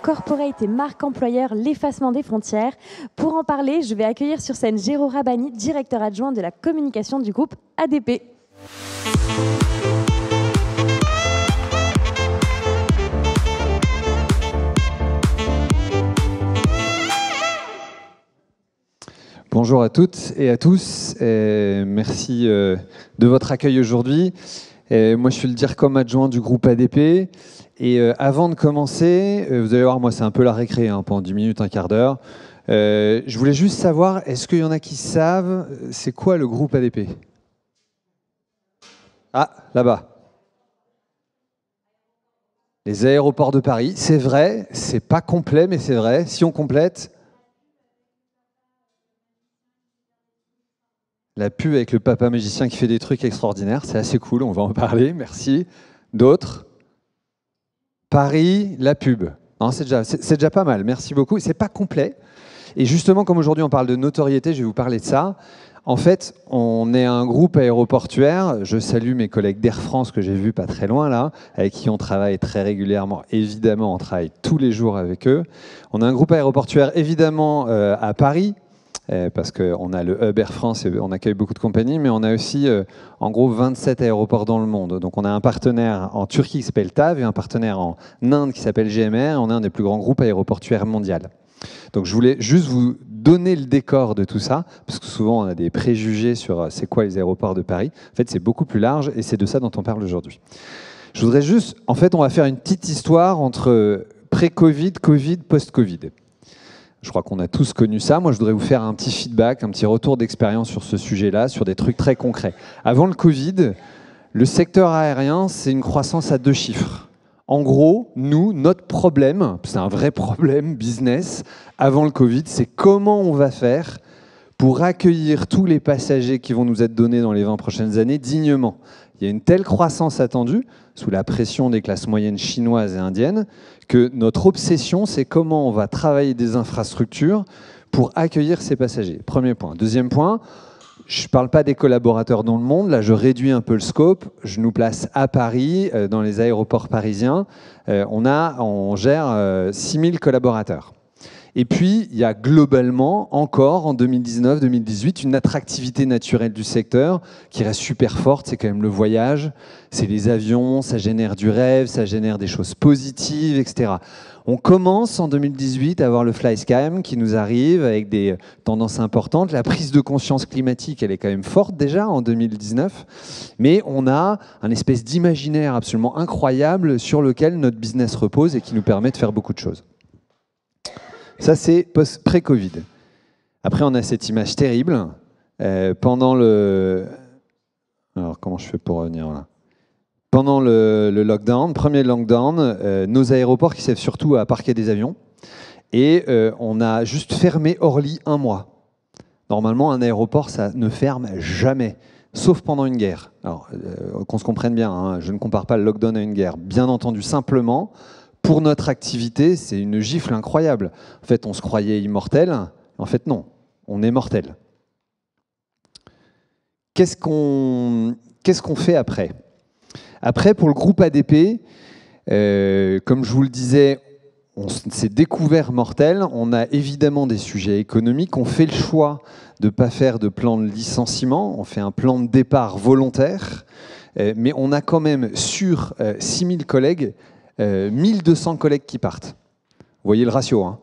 corporate et marque employeur, l'effacement des frontières. Pour en parler, je vais accueillir sur scène Géraud Rabani, directeur adjoint de la communication du groupe ADP. Bonjour à toutes et à tous, et merci de votre accueil aujourd'hui. Moi, je suis le DIRCOM adjoint du groupe ADP. Et avant de commencer, vous allez voir, moi, c'est un peu la récré, pendant 10 minutes, un quart d'heure. Je voulais juste savoir, est-ce qu'il y en a qui savent, c'est quoi le groupe ADP? Ah, là-bas. Les aéroports de Paris, c'est vrai, c'est pas complet, mais c'est vrai. Si on complète... La pub avec le papa magicien qui fait des trucs extraordinaires, c'est assez cool, on va en parler, merci. D'autres? Paris, la pub. C'est déjà pas mal, merci beaucoup. C'est pas complet. Et justement, comme aujourd'hui on parle de notoriété, je vais vous parler de ça. En fait, on est un groupe aéroportuaire. Je salue mes collègues d'Air France que j'ai vus pas très loin là, avec qui on travaille très régulièrement. Évidemment, on travaille tous les jours avec eux. On a un groupe aéroportuaire évidemment à Paris, parce qu'on a le hub Air France et on accueille beaucoup de compagnies, mais on a aussi en gros 27 aéroports dans le monde. Donc on a un partenaire en Turquie qui s'appelle TAV et un partenaire en Inde qui s'appelle GMR. On est un des plus grands groupes aéroportuaires mondiaux. Donc je voulais juste vous donner le décor de tout ça, parce que souvent on a des préjugés sur c'est quoi les aéroports de Paris. En fait, c'est beaucoup plus large et c'est de ça dont on parle aujourd'hui. Je voudrais juste, en fait, on va faire une petite histoire entre pré-Covid, Covid, post-Covid. Je crois qu'on a tous connu ça. Moi, je voudrais vous faire un petit feedback, un petit retour d'expérience sur ce sujet-là, sur des trucs très concrets. Avant le Covid, le secteur aérien, c'est une croissance à 2 chiffres. En gros, nous, notre problème, c'est un vrai problème business, avant le Covid, c'est comment on va faire pour accueillir tous les passagers qui vont nous être donnés dans les 20 prochaines années dignement. Il y a une telle croissance attendue, sous la pression des classes moyennes chinoises et indiennes, que notre obsession, c'est comment on va travailler des infrastructures pour accueillir ces passagers. Premier point. Deuxième point, je ne parle pas des collaborateurs dans le monde, là je réduis un peu le scope, je nous place à Paris, dans les aéroports parisiens, on gère 6000 collaborateurs. Et puis, il y a globalement, encore en 2019-2018, une attractivité naturelle du secteur qui reste super forte. C'est quand même le voyage, c'est les avions, ça génère du rêve, ça génère des choses positives, etc. On commence en 2018 à avoir le FlySky qui nous arrive avec des tendances importantes. La prise de conscience climatique, elle est quand même forte déjà en 2019. Mais on a un espèce d'imaginaire absolument incroyable sur lequel notre business repose et qui nous permet de faire beaucoup de choses. Ça, c'est pré-Covid. Après, on a cette image terrible. Pendant le... Alors, comment je fais pour revenir là? Pendant le lockdown, premier lockdown, nos aéroports qui servent surtout à parquer des avions. Et on a juste fermé Orly 1 mois. Normalement, un aéroport, ça ne ferme jamais, sauf pendant une guerre. Alors, qu'on se comprenne bien, je ne compare pas le lockdown à une guerre. Bien entendu, simplement... Pour notre activité, c'est une gifle incroyable. En fait, on se croyait immortel. En fait, non, on est mortel. Qu'est-ce qu'on fait après? Après, pour le groupe ADP, comme je vous le disais, on s'est découvert mortel. On a évidemment des sujets économiques. On fait le choix de ne pas faire de plan de licenciement. On fait un plan de départ volontaire. Mais on a quand même sur 6000 collègues, 1200 collègues qui partent. Vous voyez le ratio.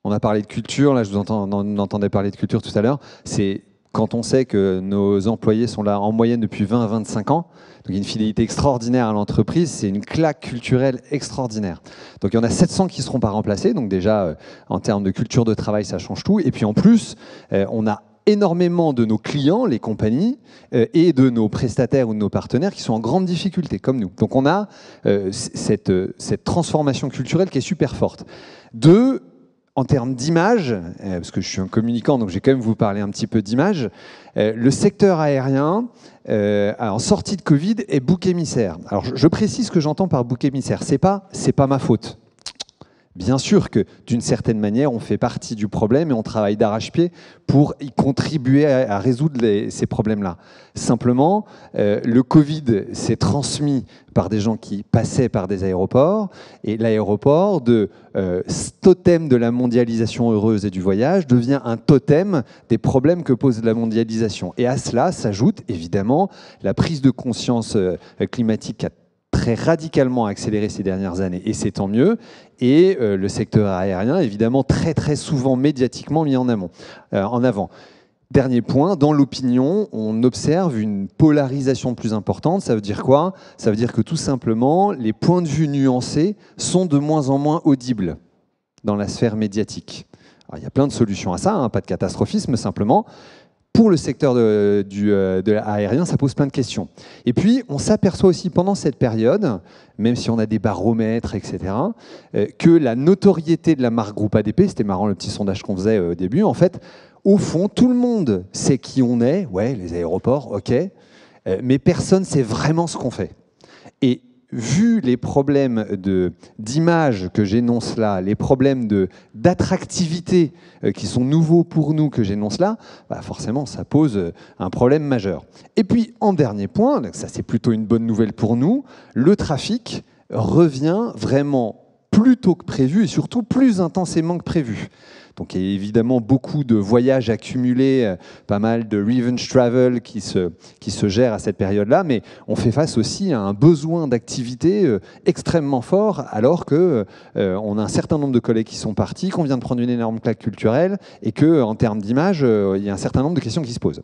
On a parlé de culture, là je vous entendais parler de culture tout à l'heure. C'est quand on sait que nos employés sont là en moyenne depuis 20 à 25 ans, donc il y a une fidélité extraordinaire à l'entreprise, c'est une claque culturelle extraordinaire. Donc il y en a 700 qui ne seront pas remplacés, donc déjà en termes de culture de travail ça change tout. Et puis en plus, on a énormément de nos clients, les compagnies, et de nos prestataires ou de nos partenaires qui sont en grande difficulté, comme nous. Donc on a cette transformation culturelle qui est super forte. Deux, en termes d'image, parce que je suis un communicant, donc je vais quand même vous parler un petit peu d'image, le secteur aérien, en sortie de Covid, est bouc émissaire. Alors je précise ce que j'entends par bouc émissaire. C'est pas ma faute. Bien sûr que d'une certaine manière, on fait partie du problème et on travaille d'arrache-pied pour y contribuer à résoudre ces problèmes-là. Simplement, le Covid s'est transmis par des gens qui passaient par des aéroports et l'aéroport, de totem de la mondialisation heureuse et du voyage, devient un totem des problèmes que pose la mondialisation. Et à cela s'ajoute évidemment la prise de conscience climatique qui a très radicalement accéléré ces dernières années, et c'est tant mieux, et le secteur aérien, évidemment, très très souvent médiatiquement mis en avant. Dernier point, dans l'opinion, on observe une polarisation plus importante. Ça veut dire quoi? Ça veut dire que tout simplement, les points de vue nuancés sont de moins en moins audibles dans la sphère médiatique. Alors, il y a plein de solutions à ça, hein, pas de catastrophisme, simplement. Pour le secteur de l'aérien, ça pose plein de questions. Et puis, on s'aperçoit aussi pendant cette période, même si on a des baromètres, etc., que la notoriété de la marque Groupe ADP, c'était marrant le petit sondage qu'on faisait au début, en fait, au fond, tout le monde sait qui on est, ouais, les aéroports, ok, mais personne ne sait vraiment ce qu'on fait. Et vu les problèmes d'image que j'énonce là, les problèmes d'attractivité qui sont nouveaux pour nous que j'énonce là, bah forcément ça pose un problème majeur. Et puis en dernier point, ça c'est plutôt une bonne nouvelle pour nous, le trafic revient vraiment plus tôt que prévu et surtout plus intensément que prévu. Donc il y a évidemment beaucoup de voyages accumulés, pas mal de revenge travel qui se gèrent à cette période-là, mais on fait face aussi à un besoin d'activité extrêmement fort, alors qu'on a un certain nombre de collègues qui sont partis, qu'on vient de prendre une énorme claque culturelle, et qu'en termes d'image, il y a un certain nombre de questions qui se posent.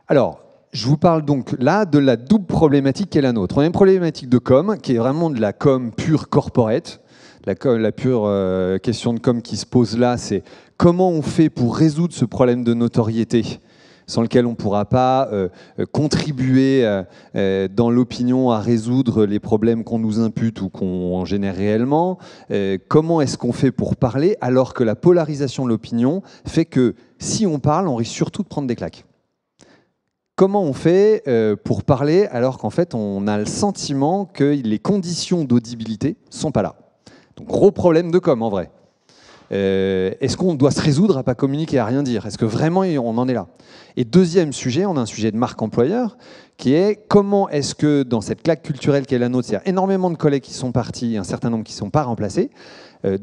Alors, je vous parle donc là de la double problématique qui est la nôtre. On a une problématique de com, qui est vraiment de la com pure corporate. La pure question de com qui se pose là, c'est comment on fait pour résoudre ce problème de notoriété sans lequel on ne pourra pas contribuer dans l'opinion à résoudre les problèmes qu'on nous impute ou qu'on génère réellement. Comment est-ce qu'on fait pour parler alors que la polarisation de l'opinion fait que si on parle, on risque surtout de prendre des claques? Comment on fait pour parler alors qu'en fait on a le sentiment que les conditions d'audibilité ne sont pas là? Donc gros problème de com en vrai. Est-ce qu'on doit se résoudre à ne pas communiquer, à rien dire? Est-ce que vraiment on en est là? Et deuxième sujet, on a un sujet de marque employeur qui est comment est-ce que dans cette claque culturelle qui est la nôtre, il y a énormément de collègues qui sont partis, un certain nombre qui ne sont pas remplacés,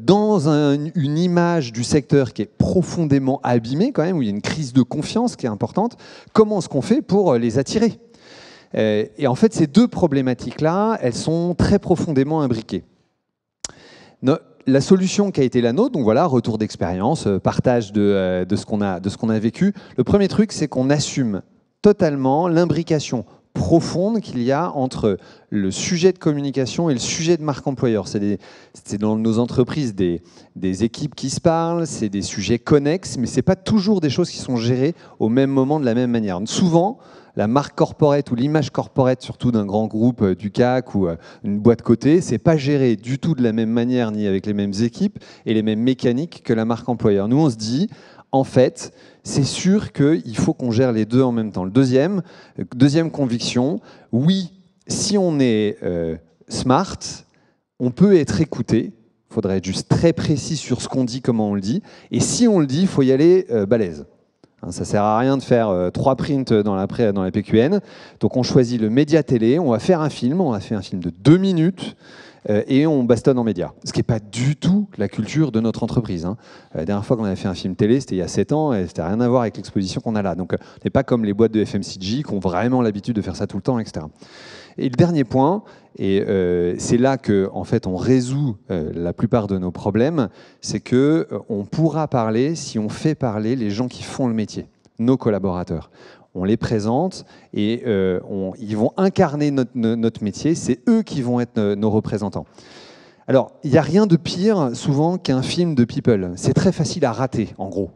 dans une image du secteur qui est profondément abîmée quand même, où il y a une crise de confiance qui est importante, comment est-ce qu'on fait pour les attirer? Et en fait, ces deux problématiques-là, elles sont très profondément imbriquées. La solution qui a été la nôtre, donc voilà, retour d'expérience, partage de ce qu'on a vécu. Le premier truc, c'est qu'on assume totalement l'imbrication profonde qu'il y a entre le sujet de communication et le sujet de marque employeur. C'est dans nos entreprises des équipes qui se parlent, c'est des sujets connexes, mais ce n'est pas toujours des choses qui sont gérées au même moment de la même manière. Souvent, la marque corporate ou l'image corporate, surtout d'un grand groupe du CAC ou une boîte cotée, c'est pas géré du tout de la même manière ni avec les mêmes équipes et les mêmes mécaniques que la marque employeur. Nous, on se dit, en fait, c'est sûr qu'il faut qu'on gère les deux en même temps. Deuxième conviction, oui, si on est smart, on peut être écouté. Il faudrait être juste très précis sur ce qu'on dit, comment on le dit. Et si on le dit, il faut y aller balèze. Ça ne sert à rien de faire 3 prints dans la PQN. Donc on choisit le média télé, on va faire un film, on a fait un film de 2 minutes et on bastonne en média. Ce qui n'est pas du tout la culture de notre entreprise. La dernière fois qu'on avait fait un film télé, c'était il y a 7 ans et c'était rien à voir avec l'exposition qu'on a là. Donc on n'est pas comme les boîtes de FMCG qui ont vraiment l'habitude de faire ça tout le temps, etc. Et le dernier point, et c'est là que en fait, on résout la plupart de nos problèmes, c'est qu'on pourra parler si on fait parler les gens qui font le métier, nos collaborateurs. On les présente et ils vont incarner notre métier, c'est eux qui vont être nos représentants. Alors, il n'y a rien de pire souvent qu'un film de people. C'est très facile à rater, en gros.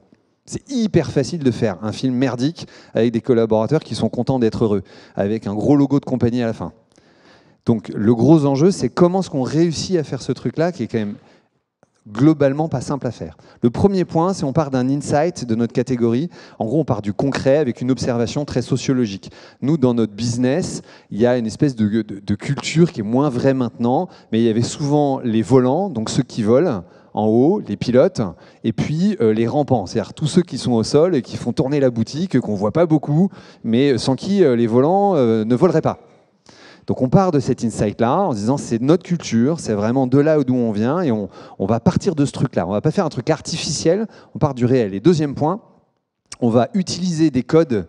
C'est hyper facile de faire un film merdique avec des collaborateurs qui sont contents d'être heureux, avec un gros logo de compagnie à la fin. Donc le gros enjeu, c'est comment est-ce qu'on réussit à faire ce truc-là, qui est quand même globalement pas simple à faire. Le premier point, c'est on part d'un insight de notre catégorie. En gros, on part du concret avec une observation très sociologique. Nous, dans notre business, il y a une espèce de culture qui est moins vraie maintenant, mais il y avait souvent les volants, donc ceux qui volent en haut, les pilotes, et puis les rampants, c'est-à-dire tous ceux qui sont au sol et qui font tourner la boutique, qu'on ne voit pas beaucoup, mais sans qui les volants ne voleraient pas. Donc on part de cet insight-là en se disant c'est notre culture, c'est vraiment de là d'où on vient et on va partir de ce truc-là. On ne va pas faire un truc artificiel, on part du réel. Et deuxième point, on va utiliser des codes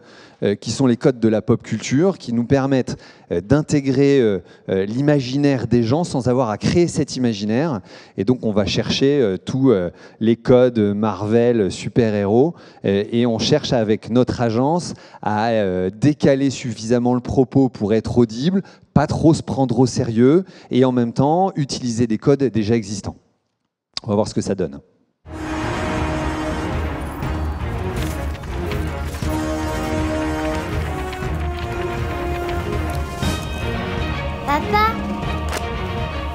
qui sont les codes de la pop culture, qui nous permettent d'intégrer l'imaginaire des gens sans avoir à créer cet imaginaire. Et donc on va chercher tous les codes Marvel, super-héros, et on cherche avec notre agence à décaler suffisamment le propos pour être audible, pas trop se prendre au sérieux, et en même temps utiliser des codes déjà existants. On va voir ce que ça donne. Papa,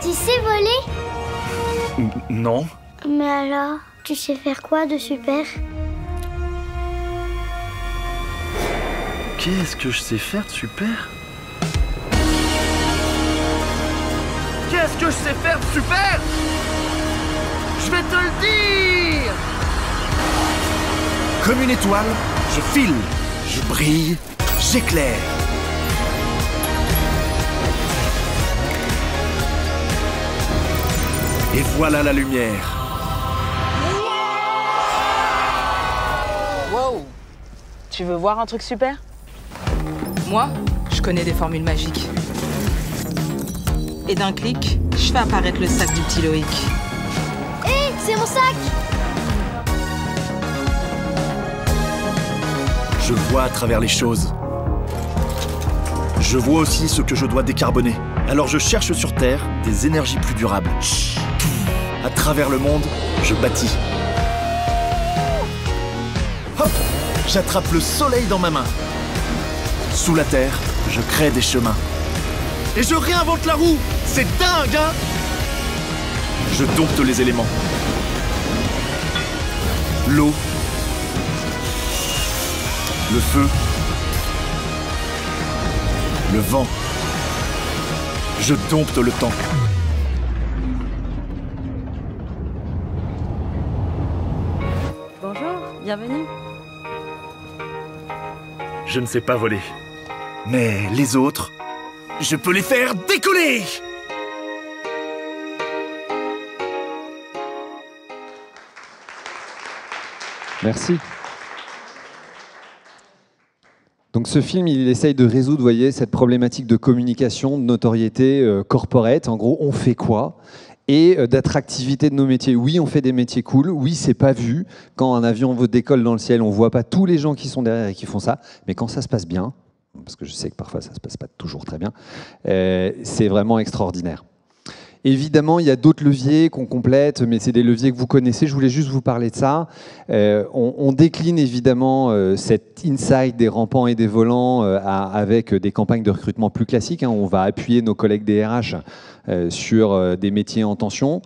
tu sais voler? Non. Mais alors, tu sais faire quoi de super? Qu'est-ce que je sais faire de super? Qu'est-ce que je sais faire de super? Je vais te le dire! Comme une étoile, je file, je brille, j'éclaire. Et voilà la lumière. Wow! Tu veux voir un truc super? Moi, je connais des formules magiques. Et d'un clic, je fais apparaître le sac du petit Loïc. Hé, c'est mon sac! Je vois à travers les choses. Je vois aussi ce que je dois décarboner. Alors je cherche sur Terre des énergies plus durables. À travers le monde, je bâtis. Hop! J'attrape le soleil dans ma main. Sous la terre, je crée des chemins. Et je réinvente la roue! C'est dingue, hein? Je dompte les éléments. L'eau. Le feu. Le vent. Je dompte le temps. Bonjour, bienvenue. Je ne sais pas voler. Mais les autres, je peux les faire décoller! Merci. Donc ce film, il essaye de résoudre, vous voyez, cette problématique de communication, de notoriété corporate. En gros, on fait quoi? Et d'attractivité de nos métiers. Oui, on fait des métiers cool. Oui, c'est pas vu. Quand un avion décolle dans le ciel, on voit pas tous les gens qui sont derrière et qui font ça. Mais quand ça se passe bien, parce que je sais que parfois ça se passe pas toujours très bien, c'est vraiment extraordinaire. Évidemment, il y a d'autres leviers qu'on complète, mais c'est des leviers que vous connaissez. Je voulais juste vous parler de ça. On décline évidemment cet insight des rampants et des volants avec des campagnes de recrutement plus classiques. On va appuyer nos collègues des RH sur des métiers en tension.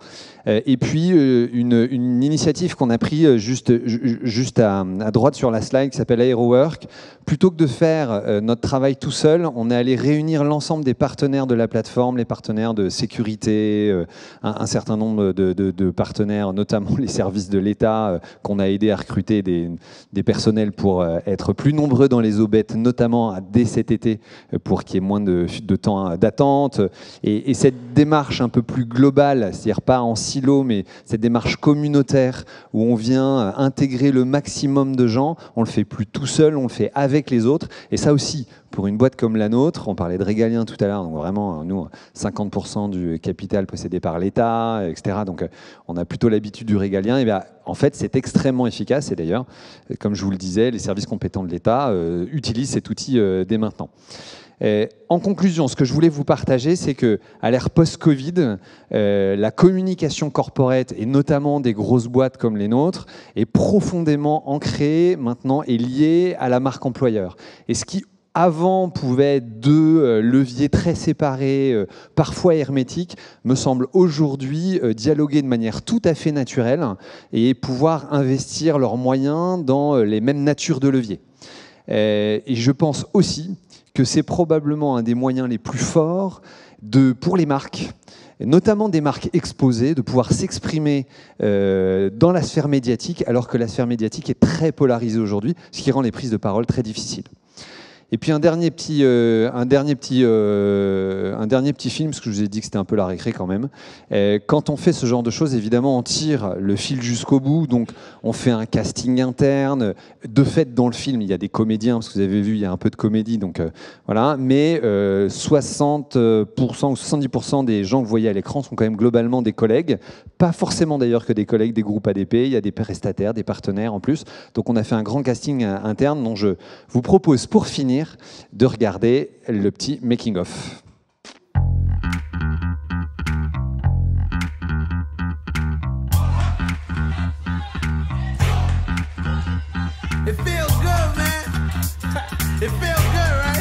Et puis, une initiative qu'on a prise juste à droite sur la slide qui s'appelle AeroWork. Plutôt que de faire notre travail tout seul, on est allé réunir l'ensemble des partenaires de la plateforme, les partenaires de sécurité, un certain nombre de partenaires, notamment les services de l'État, qu'on a aidé à recruter des personnels pour être plus nombreux dans les aubettes, notamment dès cet été, pour qu'il y ait moins de temps d'attente. Et cette démarche un peu plus globale, c'est-à-dire pas en silo, mais cette démarche communautaire où on vient intégrer le maximum de gens, on le fait plus tout seul, on le fait avec les autres. Et ça aussi, pour une boîte comme la nôtre, on parlait de régalien tout à l'heure, donc vraiment, nous, 50% du capital possédé par l'État, etc. Donc on a plutôt l'habitude du régalien. Et bien, en fait, c'est extrêmement efficace. Et d'ailleurs, comme je vous le disais, les services compétents de l'État utilisent cet outil dès maintenant. En conclusion, ce que je voulais vous partager, c'est qu'à l'ère post-Covid, la communication corporate, et notamment des grosses boîtes comme les nôtres, est profondément ancrée maintenant et liée à la marque employeur. Et ce qui avant pouvaient être deux leviers très séparés, parfois hermétiques, me semble aujourd'hui dialoguer de manière tout à fait naturelle et pouvoir investir leurs moyens dans les mêmes natures de leviers. Et je pense aussi que c'est probablement un des moyens les plus forts pour les marques, notamment des marques exposées, de pouvoir s'exprimer dans la sphère médiatique, alors que la sphère médiatique est très polarisée aujourd'hui, ce qui rend les prises de parole très difficiles. Et puis un dernier petit film, parce que je vous ai dit que c'était un peu la récré quand même. Quand on fait ce genre de choses, évidemment, on tire le fil jusqu'au bout. Donc, on fait un casting interne. De fait, dans le film, il y a des comédiens, parce que vous avez vu, il y a un peu de comédie. Donc, voilà. Mais 60% ou 70% des gens que vous voyez à l'écran sont quand même globalement des collègues. Pas forcément d'ailleurs que des collègues des groupes ADP. Il y a des prestataires, des partenaires en plus. Donc, on a fait un grand casting interne dont je vous propose, pour finir, de regarder le petit making-of. It feels good, man. It feels good, right?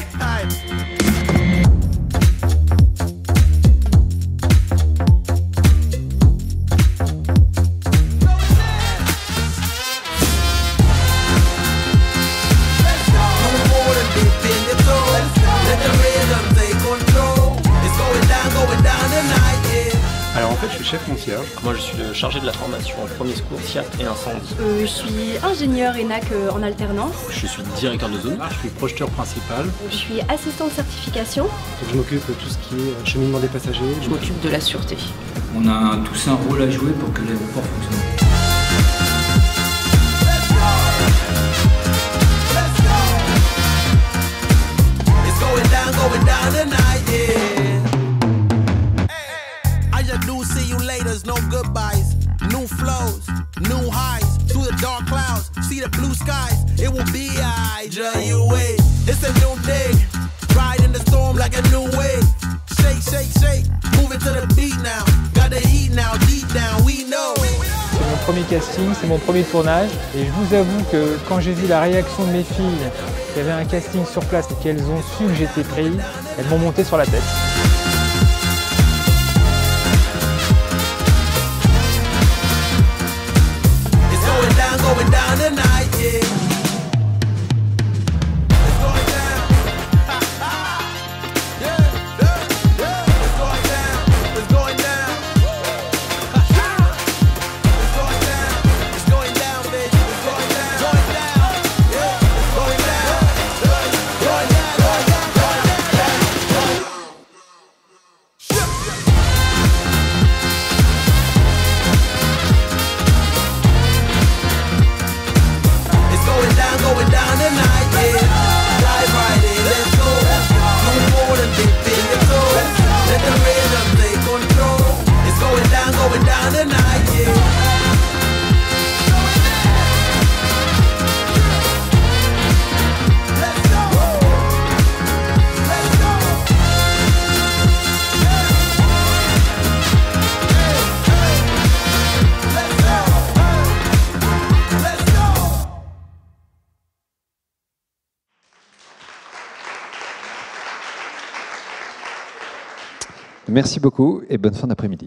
Alors en fait, je suis chef concierge. Moi, je suis le chargé de la formation en premier secours, SIAT et incendie. Je suis ingénieur ENAC en alternance. Je suis directeur de zone. Je suis projeteur principal. Je suis assistant de certification. Donc, je m'occupe de tout ce qui est cheminement des passagers. Je m'occupe de la sûreté. On a tous un rôle à jouer pour que l'aéroport fonctionne. No goodbyes, new flows, new highs, through the dark clouds, see the blue skies, it will be I-J-U-A. It's a new day, ride in the storm like a new wave. Shake, shake, shake, move it to the beat now, got the heat now, deep down, we know. C'est mon premier casting, c'est mon premier tournage, et je vous avoue que quand j'ai vu la réaction de mes filles, qu'il y avait un casting sur place et qu'elles ont su que j'étais pris, elles m'ont monté sur la tête. Going down tonight, yeah. It's going down. Yeah, yeah, yeah. It's going down. It's going down. It's going down. It's going down, baby. It's going down. Going down. Yeah. It's going down. Going down. Going down. Going down. Going down tonight, yeah. Dive right in, let's go. No more than dip in your toe. Let the rhythm take control. It's going down tonight, yeah. Let's go. Let's go. Let's go. Let's go. Merci beaucoup et bonne fin d'après-midi.